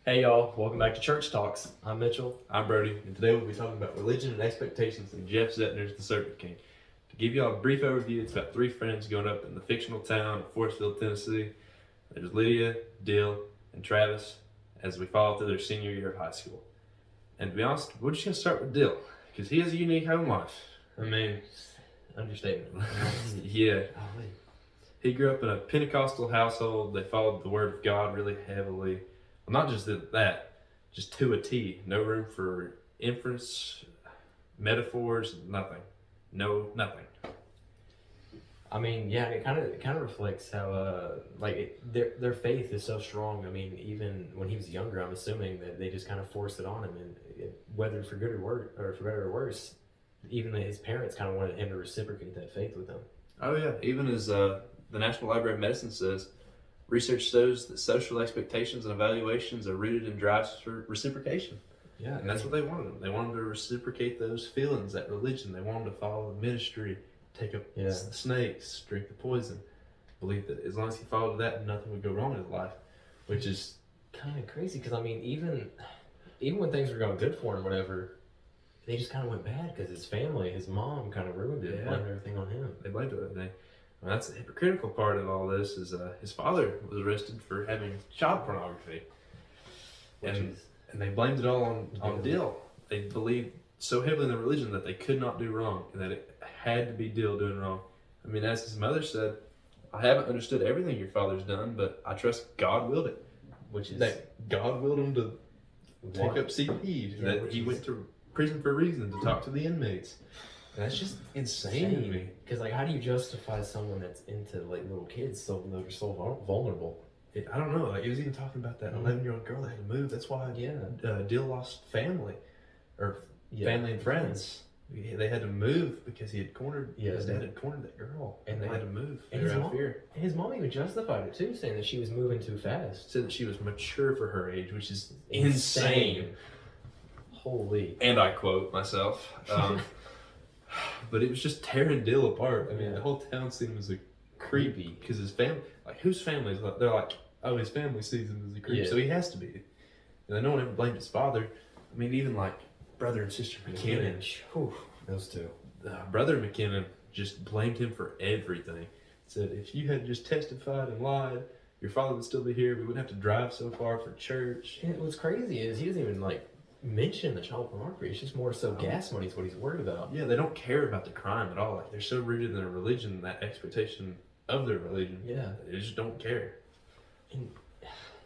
Hey y'all, welcome back to Church Talks. I'm Mitchell. I'm Brody, and today we'll be talking about religion and expectations in Jeff Zetner's The Serpent King. To give y'all a brief overview, it's about three friends growing up in the fictional town of Forestville, Tennessee. There's Lydia, Dill, and Travis as we follow through their senior year of high school. And to be honest, we're just going to start with Dill, because he has a unique home life. I mean, Understatement. yeah. He grew up in a Pentecostal household. They followed the Word of God really heavily. Well, not just that, just to a T. No room for inference, metaphors, nothing. Nothing. I mean, yeah, it kind of reflects how their faith is so strong. I mean, even when he was younger, I'm assuming that they just kind of forced it on him, and whether for good or for better or worse, even his parents kind of wanted him to reciprocate that faith with them. Oh yeah, even as the National Library of Medicine says, research shows that social expectations and evaluations are rooted in drives for reciprocation. Yeah, And that's what they wanted them. They wanted to reciprocate those feelings, that religion. They wanted to follow the ministry, take up the snakes, drink the poison. Believe that as long as he followed that, nothing would go wrong in his life, which is kind of crazy because I mean, even when things were going good for him, whatever, they just kind of went bad because his family, his mom, kind of ruined it, blamed everything on him. They blamed everything. Well, that's the hypocritical part of all this. Is his father was arrested for having child pornography, and they blamed it all on Dill. They believed so heavily in the religion that they could not do wrong, and that it had to be Dill doing wrong. I mean, as his mother said, "I haven't understood everything your father's done, but I trust God willed it." Which is that God willed him to take up CP. Yeah, that he went to prison for a reason, to talk to the inmates. That's just insane to me. Because like, how do you justify someone that's into like little kids so they're so vulnerable? I don't know. Like, he was even talking about that 11-year-old girl that had to move. That's why Dill lost family, or family and friends. They had to move because he had cornered. His dad had cornered that girl, and they had to move. And his mom even justified it too, saying that she was moving too fast. Said that she was mature for her age, which is insane. Holy. And I quote myself. But it was just tearing Dill apart. I mean, the whole town scene was creepy because his family, like, whose family is like, they're like, oh, his family sees him as a creep, so he has to be. And no one ever blamed his father. I mean, even like brother and sister McKinnon. Those two. Brother McKinnon just blamed him for everything. Said, if you had just testified and lied, your father would still be here. We wouldn't have to drive so far for church. And what's crazy is he doesn't even like mention the child pornography. It's just more so gas money is what he's worried about. Yeah, they don't care about the crime at all. Like, they're so rooted in their religion, that expectation of their religion. Yeah, they just don't care. And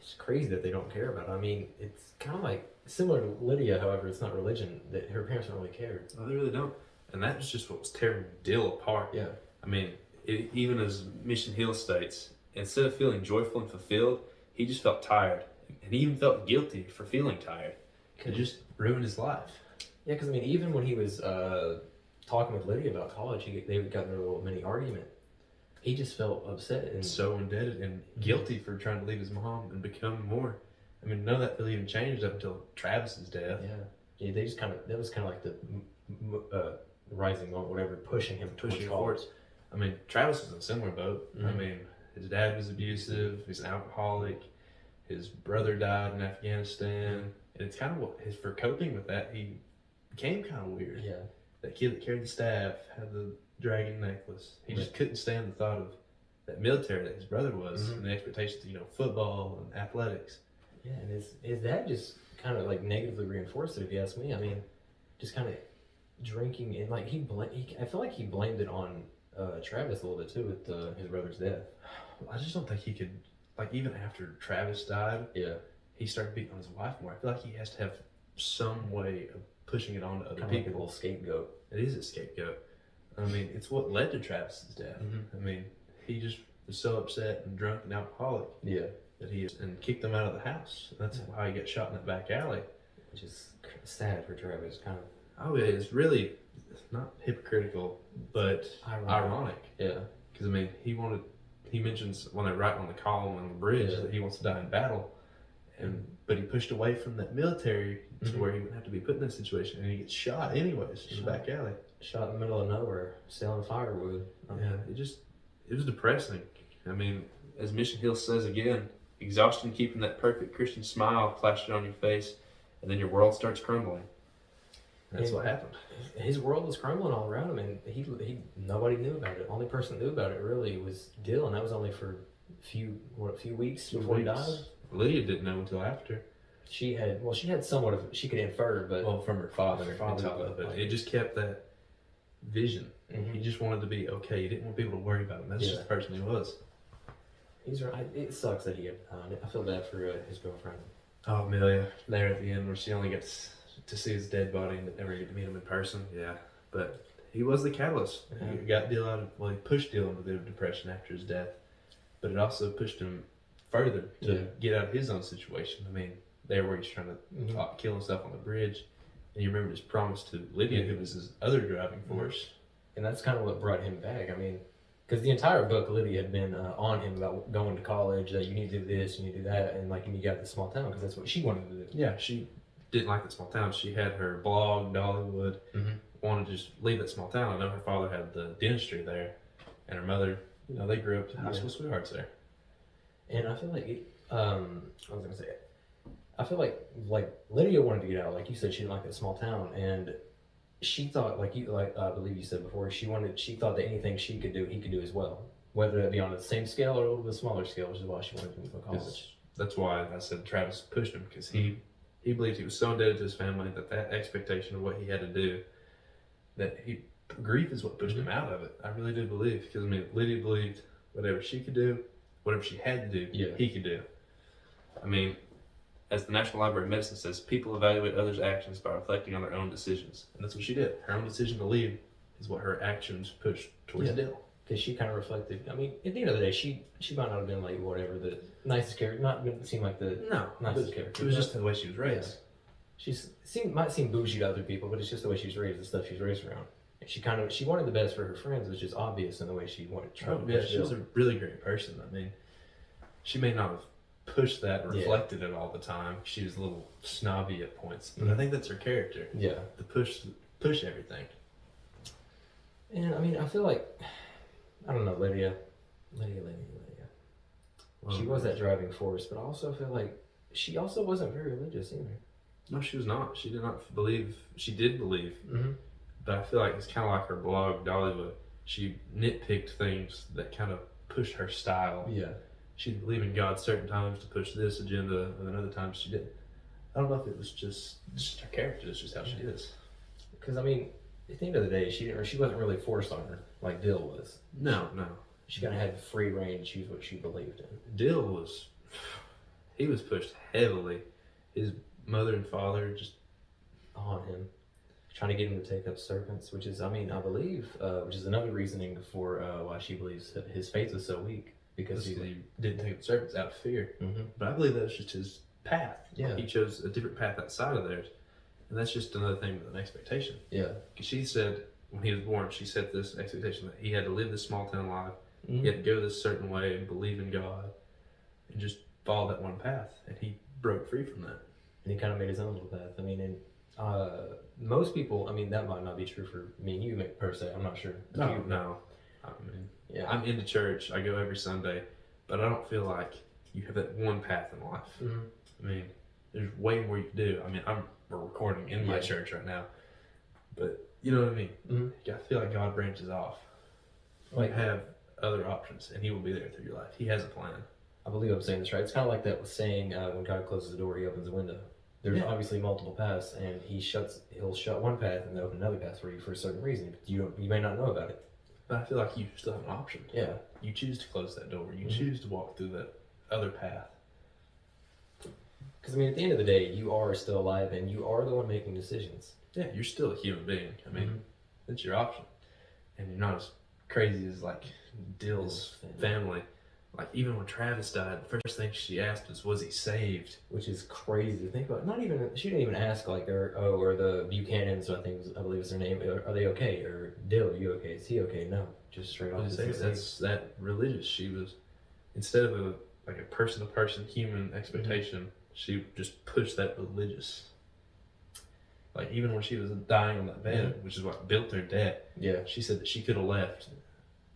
it's crazy that they don't care about it. I mean, it's kind of like similar to Lydia. However, it's not religion. That her parents don't really care. Oh, they really don't. And that was just what was tearing Dill apart. Yeah. I mean, even as Mission Hill states, instead of feeling joyful and fulfilled, he just felt tired, and he even felt guilty for feeling tired. It just ruined his life. Yeah, because I mean, even when he was talking with Lydia about college, they got in a little mini argument. He just felt upset and so indebted and guilty for trying to leave his mom and become more. I mean, none of that really even changed up until Travis's death. Yeah, they just that was kind of like the rising moment, whatever, pushing him forward. I mean, Travis was in a similar boat. I mean, his dad was abusive. He's an alcoholic. His brother died in Afghanistan. And it's kind of for coping with that, he became kind of weird. Yeah. That kid that carried the staff, had the dragon necklace. He just couldn't stand the thought of that military that his brother was, and the expectations of, football and athletics. Yeah, and his dad just kind of like negatively reinforced it, if you ask me. I mean, just kind of drinking, and like I feel like he blamed it on Travis a little bit too with his brother's death. I just don't think he could, like, even after Travis died, he started beating on his wife more. I feel like he has to have some way of pushing it on to other people. Like a little scapegoat. It is a scapegoat. I mean, it's what led to Travis's death. I mean, he just was so upset and drunk and alcoholic. Yeah. That and kicked them out of the house. That's how he got shot in that back alley. Which is sad for Travis, kind of. Oh, yeah, it's not hypocritical, but ironic. Yeah. Because, I mean, he mentions when they write on the column on the bridge that he wants to die in battle. But he pushed away from that military to where he wouldn't have to be put in that situation, and he gets shot anyways in the back alley. Shot in the middle of nowhere, selling firewood. It was depressing. I mean, as Mission Hill says again, exhaustion keeping that perfect Christian smile plastered on your face, and then your world starts crumbling. That's what happened. His world was crumbling all around him, and he nobody knew about it. Only person that knew about it really was Dill, and that was only for a few weeks before he died. Lydia didn't know until after. She had somewhat of, she could infer, but Well, from her father, but but it just kept that vision. Mhm. He just wanted to be okay. He didn't want people to worry about him. That's just the person he was. he's right. It sucks that he had. I feel bad for his girlfriend. Oh, Amelia, there at the end where she only gets to see his dead body and never get to meet him in person. Yeah, but he was the catalyst. Yeah. He got Dill out of, well, he pushed Dill into the depression after his death, but it also pushed him further to get out of his own situation. I mean, there where he's trying to kill himself on the bridge, and you remember his promise to Lydia, who was his other driving force. And that's kind of what brought him back. I mean, because the entire book, Lydia had been on him about going to college, that you need to do this, you need to do that, and like, and you got the small town, because that's what she wanted to do. Yeah, she didn't like the small town. She had her blog, Dollywood, wanted to just leave that small town. I know her father had the dentistry there, and her mother, they grew up high school sweethearts there. And I feel like I feel like Lydia wanted to get out. Like you said, she didn't like that small town, and she thought, I believe you said before, she thought that anything she could do, he could do as well, whether it be on the same scale or a little bit smaller scale, which is why she wanted to go to college. That's why I said Travis pushed him, because he believed he was so indebted to his family that expectation of what he had to do, that grief is what pushed him out of it. I really do believe, because I mean, Lydia believed whatever she could do, whatever she had to do, he could do. I mean, as the National Library of Medicine says, people evaluate others' actions by reflecting on their own decisions. And that's what she did. Her own decision to leave is what her actions pushed towards Dill. Because she kind of reflected, I mean, at the end of the day, she might not have been like whatever, the nicest character, not going to seem like the nicest character. It was just the way she was raised. Yeah. Might seem bougie to other people, but it's just the way she was raised, the stuff she was raised around. And she wanted the best for her friends, which is obvious in the way she wanted to She was a really great person. I mean, she may not have pushed that and reflected it all the time. She was a little snobby at points, but I think that's her character. Yeah, to push everything. And I mean, I feel like, I don't know, Lydia. Well, she was that driving force, but I also feel like she also wasn't very religious either. No, she was not. She did not believe. She did believe, but I feel like it's kind of like her blog, Dollywood. She nitpicked things that kind of pushed her style. Yeah. She'd believe in God certain times to push this agenda, and then other times she didn't. I don't know if it was just her character. It's just how she is. Because I mean, at the end of the day, she wasn't really forced on her like Dill was. No. She kind of had free reign to choose what she believed in. Dill was pushed heavily. His mother and father just on him, trying to get him to take up serpents, which is, I mean, I believe, which is another reasoning for why she believes his faith was so weak. Because he didn't take the serpents out of fear. But I believe that was just his path. Yeah. He chose a different path outside of theirs. And that's just another thing with an expectation. Yeah. Because she said, when he was born, she set this expectation that he had to live this small town life. He had to go this certain way and believe in God and just follow that one path. And he broke free from that. And he kind of made his own little path. I mean, and most people, I mean, that might not be true for me and you per se. I'm not sure. No. I mean, I'm into church. I go every Sunday, but I don't feel like you have that one path in life. I mean, there's way more you can do. I mean, we're recording in my church right now, but you know what I mean? I feel like God branches off. Like, have other options, and He will be there through your life. He has a plan. I believe I'm saying this right. It's kind of like that saying, when God closes the door, He opens the window. There's obviously multiple paths, and He'll shut one path and open another path for you for a certain reason. You may not know about it. But I feel like you still have an option. Yeah. You choose to close that door. You choose to walk through that other path. Because, I mean, at the end of the day, you are still alive, and you are the one making decisions. Yeah, you're still a human being. I mean, that's your option. And you're not as crazy as, like, Dill's family. Like, even when Travis died, the first thing she asked was he saved? Which is crazy to think about. She didn't even ask, like, or the Buchanans, I believe is their name, are they okay? Or Dill, are you okay? Is he okay? No. Just straight off. That's that religious. She was, instead of a person-to-person human expectation, she just pushed that religious. Like, even when she was dying on that bed, which is what built her debt, she said that she could have left.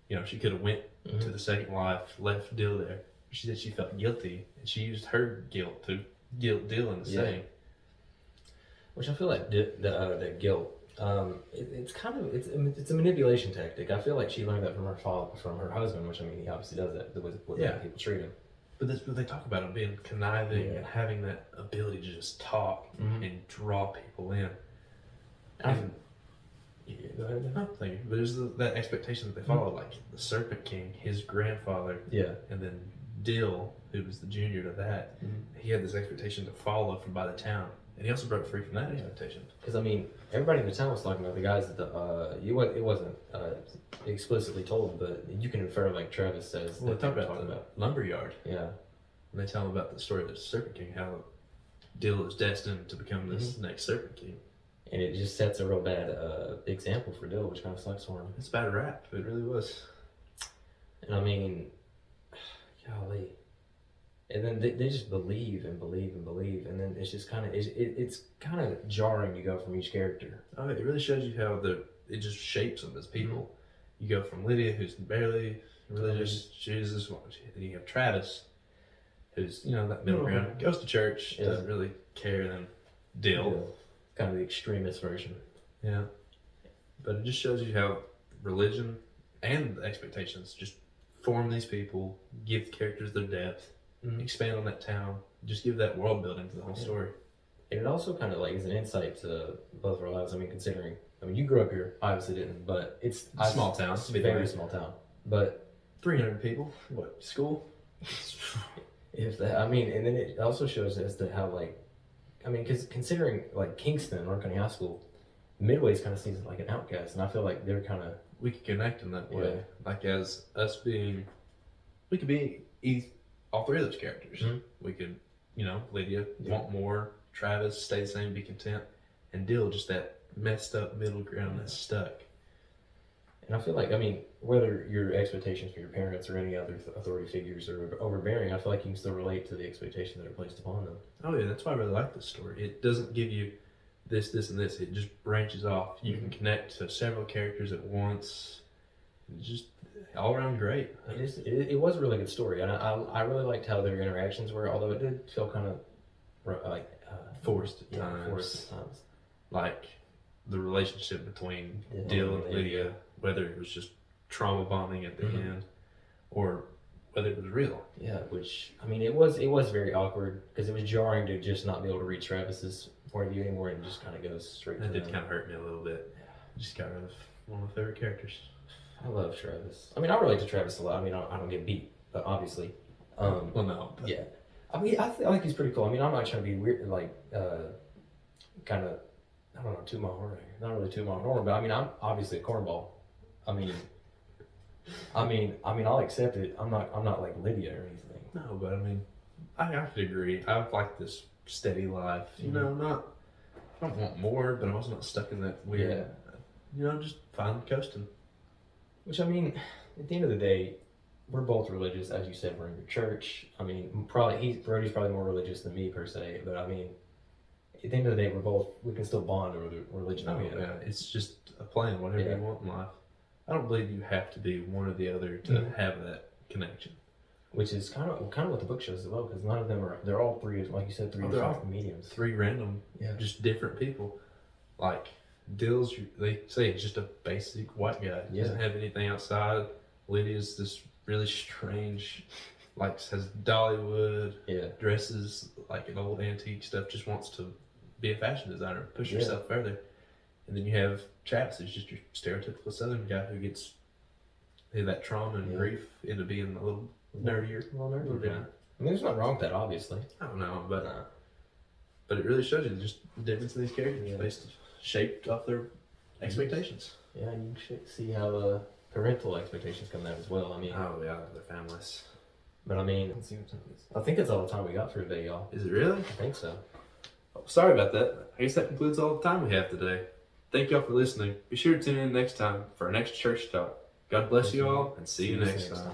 You know, she could have went to the second life, left Dill there, She said she felt guilty, and she used her guilt to guilt Dylan to say. Which I feel like that guilt. It's kind of it's a manipulation tactic. I feel like she learned that from her father, from her husband, which I mean he obviously does that with the way people treat him. But that's what they talk about, him being conniving and having that ability to just talk and draw people in. And Go ahead. I'm thinking, but there's that expectation that they follow, like the Serpent King, his grandfather, and then Dill, who was the junior to that. He had this expectation to follow from by the town, and he also broke free from that expectation. Because I mean, everybody in the town was talking about the guys at the. It wasn't explicitly told, but you can infer like Travis says. Well, they talk about the lumberyard. Yeah. And they tell him about the story of the Serpent King, how Dill is destined to become this next Serpent King. And it just sets a real bad example for Dill, which kind of sucks for him. It's a bad rap. It really was. And I mean, golly. And then they just believe and believe and believe, and then it's just kind of it's kind of jarring to go from each character. Oh, it really shows you how it just shapes them as people. You go from Lydia, who's barely religious, Jesus, and you have Travis, who's that middle ground, goes to church, doesn't really care. Then Dill, kind of the extremist version. Yeah, but it just shows you how religion and the expectations just form these people, give the characters their depth. Expand on that town, just give that world building to the whole story. And it also kind of like is an insight to both of our lives. I mean, considering, you grew up here, I obviously didn't, but it's a small town. It's a very small town. But 300 people. What, school? If that, and then it also shows as to how because considering like Kingston, North County High School, Midway's kind of seen as like an outcast, and I feel like they're kind of we could connect in that way, like as us being, we could be all three of those characters. We could, Lydia want more, Travis stay the same, be content, and Dill just that messed up middle ground that's stuck. And I feel like, whether your expectations for your parents or any other authority figures are overbearing, I feel like you can still relate to the expectations that are placed upon them. Oh yeah, that's why I really like this story. It doesn't give you this, and this. It just branches off. You can connect to several characters at once. It's just all around great. It was a really good story, and I really liked how their interactions were, although it did feel kind of forced at times. Like the relationship between Dill and Lydia, whether it was just trauma bonding at the end, or whether it was real. Yeah, which it was very awkward because it was jarring to just not be able to read Travis's point of view anymore, and it just kind of goes straight. That did kind of hurt me a little bit. Just got rid of one of my favorite characters. I love Travis. I relate to Travis a lot. I don't get beat, but obviously. Well, no. But. Yeah. I feel like he's pretty cool. I'm not trying to be weird, kind of, I don't know, toot my horn. Not really toot my horn, but I'm obviously a cornball. I'll accept it. I'm not like Lydia or anything. No, but I could agree. I've liked this steady life. I don't want more, but I'm also not stuck in that weird. Just fine coasting. Which at the end of the day, we're both religious, as you said. We're in your church. Brody's probably more religious than me per se, but at the end of the day, we can still bond over the religion. It's just a plan, whatever you want in life. I don't believe you have to be one or the other to have that connection. Which is kind of what the book shows as well, because none of them they're all three, like you said, three different mediums. Three random, just different people. Like Dill's, they say it's just a basic white guy. He doesn't have anything outside. Lydia's this really strange, has Dollywood, dresses like an old antique stuff, just wants to be a fashion designer, push herself further. And then you have Travis, who's just your stereotypical Southern guy who gets that trauma and grief into being a little nerdier. Yeah. There's nothing wrong with that, obviously. I don't know, but it really shows you just the difference in these characters shaped off their expectations. Yeah, you should see how parental expectations come out as well. Their families. But let's see what time it is. I think that's all the time we got for today, y'all. Is it really? I think so. Oh, sorry about that. I guess that concludes all the time we have today. Thank y'all for listening. Be sure to tune in next time for our next church talk. God bless you all, and see you next time.